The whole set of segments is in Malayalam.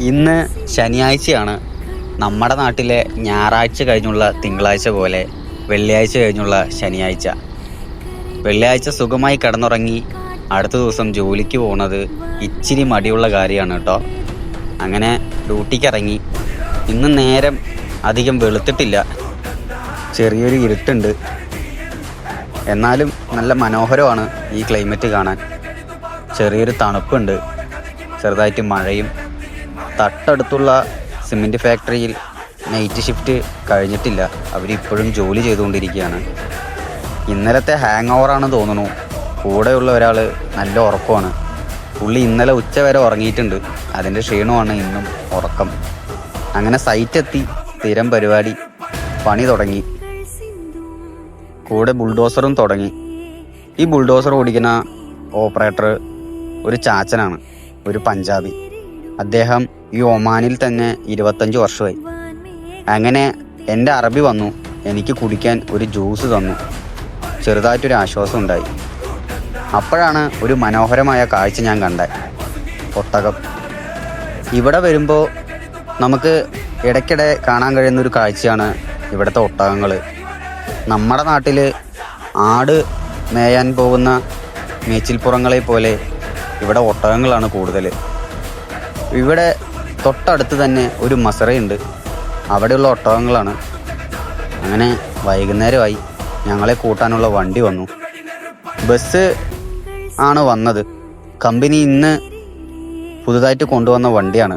ഇന്ന് ശനിയാഴ്ചയാണ്. നമ്മുടെ നാട്ടിലെ ഞായറാഴ്ച കഴിഞ്ഞുള്ള തിങ്കളാഴ്ച പോലെ വെള്ളിയാഴ്ച കഴിഞ്ഞുള്ള ശനിയാഴ്ച. വെള്ളിയാഴ്ച സുഖമായി കിടന്നുറങ്ങി അടുത്ത ദിവസം ജോലിക്ക് പോകുന്നത് ഇച്ചിരി മടിയുള്ള കാര്യമാണ് കേട്ടോ. അങ്ങനെ ഡ്യൂട്ടിക്ക് ഇറങ്ങി. ഇന്ന് നേരം അധികം വെളുത്തിട്ടില്ല, ചെറിയൊരു ഇരുട്ടുണ്ട്. എന്നാലും നല്ല മനോഹരമാണ് ഈ ക്ലൈമറ്റ് കാണാൻ. ചെറിയൊരു തണുപ്പുണ്ട്, ചെറുതായിട്ട് മഴയും. തൊട്ടടുത്തുള്ള സിമെൻറ്റ് ഫാക്ടറിയിൽ നൈറ്റ് ഷിഫ്റ്റ് കഴിഞ്ഞിട്ടില്ല, അവരിപ്പോഴും ജോലി ചെയ്തുകൊണ്ടിരിക്കുകയാണ്. ഇന്നലത്തെ ഹാങ് ഓവറാണ് തോന്നുന്നു. കൂടെയുള്ള ഒരാൾ നല്ല ഉറക്കമാണ്. പുള്ളി ഇന്നലെ ഉച്ച വരെ ഉറങ്ങിയിട്ടുണ്ട്, അതിൻ്റെ ക്ഷീണമാണ് ഇന്നും ഉറക്കം. അങ്ങനെ സൈറ്റെത്തി, സ്ഥിരം പരിപാടി, പണി തുടങ്ങി. കൂടെ ബുൾഡോസറും തുടങ്ങി. ഈ ബുൾഡോസർ ഓടിക്കുന്ന ഓപ്പറേറ്റർ ഒരു ചാച്ചനാണ്, ഒരു പഞ്ചാബി. അദ്ദേഹം ഈ ഒമാനിൽ തന്നെ 25 വർഷമായി. അങ്ങനെ എൻ്റെ അറബി വന്നു, എനിക്ക് കുടിക്കാൻ ഒരു ജ്യൂസ് തന്നു. ചെറുതായിട്ടൊരു ആശ്വാസം ഉണ്ടായി. അപ്പോഴാണ് ഒരു മനോഹരമായ കാഴ്ച ഞാൻ കണ്ടത്. ഒട്ടകം. ഇവിടെ വരുമ്പോൾ നമുക്ക് ഇടയ്ക്കിടെ കാണാൻ കഴിയുന്നൊരു കാഴ്ചയാണ് ഇവിടുത്തെ ഒട്ടകങ്ങൾ. നമ്മുടെ നാട്ടിൽ ആട് മേയാൻ പോകുന്ന മേച്ചിൽപ്പുറങ്ങളെ പോലെ ഇവിടെ ഒട്ടകങ്ങളാണ് കൂടുതൽ. ഇവിടെ തൊട്ടടുത്ത് തന്നെ ഒരു മസറയുണ്ട്, അവിടെയുള്ള ഒട്ടകങ്ങളാണ്. അങ്ങനെ വൈകുന്നേരമായി, ഞങ്ങളെ കൂട്ടാനുള്ള വണ്ടി വന്നു. ബസ് ആണ് വന്നത്. കമ്പനി ഇന്ന് പുതുതായിട്ട് കൊണ്ടുവന്ന വണ്ടിയാണ്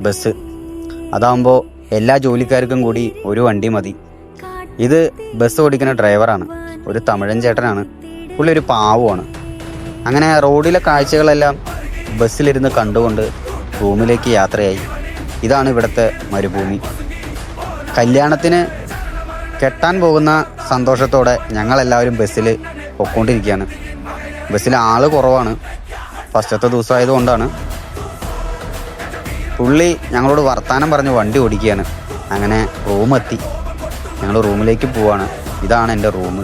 ബസ്. അതാകുമ്പോൾ എല്ലാ ജോലിക്കാർക്കും കൂടി ഒരു വണ്ടി മതി. ഇത് ബസ് ഓടിക്കുന്ന ഡ്രൈവറാണ്, ഒരു തമിഴൻ ചേട്ടനാണ്. പുള്ളി ഒരു പാവമാണ്. അങ്ങനെ റോഡിലെ കാഴ്ചകളെല്ലാം ബസ്സിലിരുന്ന് കണ്ടുകൊണ്ട് റൂമിലേക്ക് യാത്രയായി. ഇതാണ് ഇവിടുത്തെ മരുഭൂമി. കല്യാണത്തിന് കെട്ടാൻ പോകുന്ന സന്തോഷത്തോടെ ഞങ്ങളെല്ലാവരും ബസ്സിൽ പൊയ്ക്കൊണ്ടിരിക്കുകയാണ്. ബസ്സിൽ ആൾ കുറവാണ്, ഫസ്റ്റത്തെ ദിവസമായതുകൊണ്ടാണ്. പുള്ളി ഞങ്ങളോട് വർത്താനം പറഞ്ഞ് വണ്ടി ഓടിക്കുകയാണ്. അങ്ങനെ റൂമെത്തി, ഞങ്ങൾ റൂമിലേക്ക് പോവാണ്. ഇതാണ് എൻ്റെ റൂം.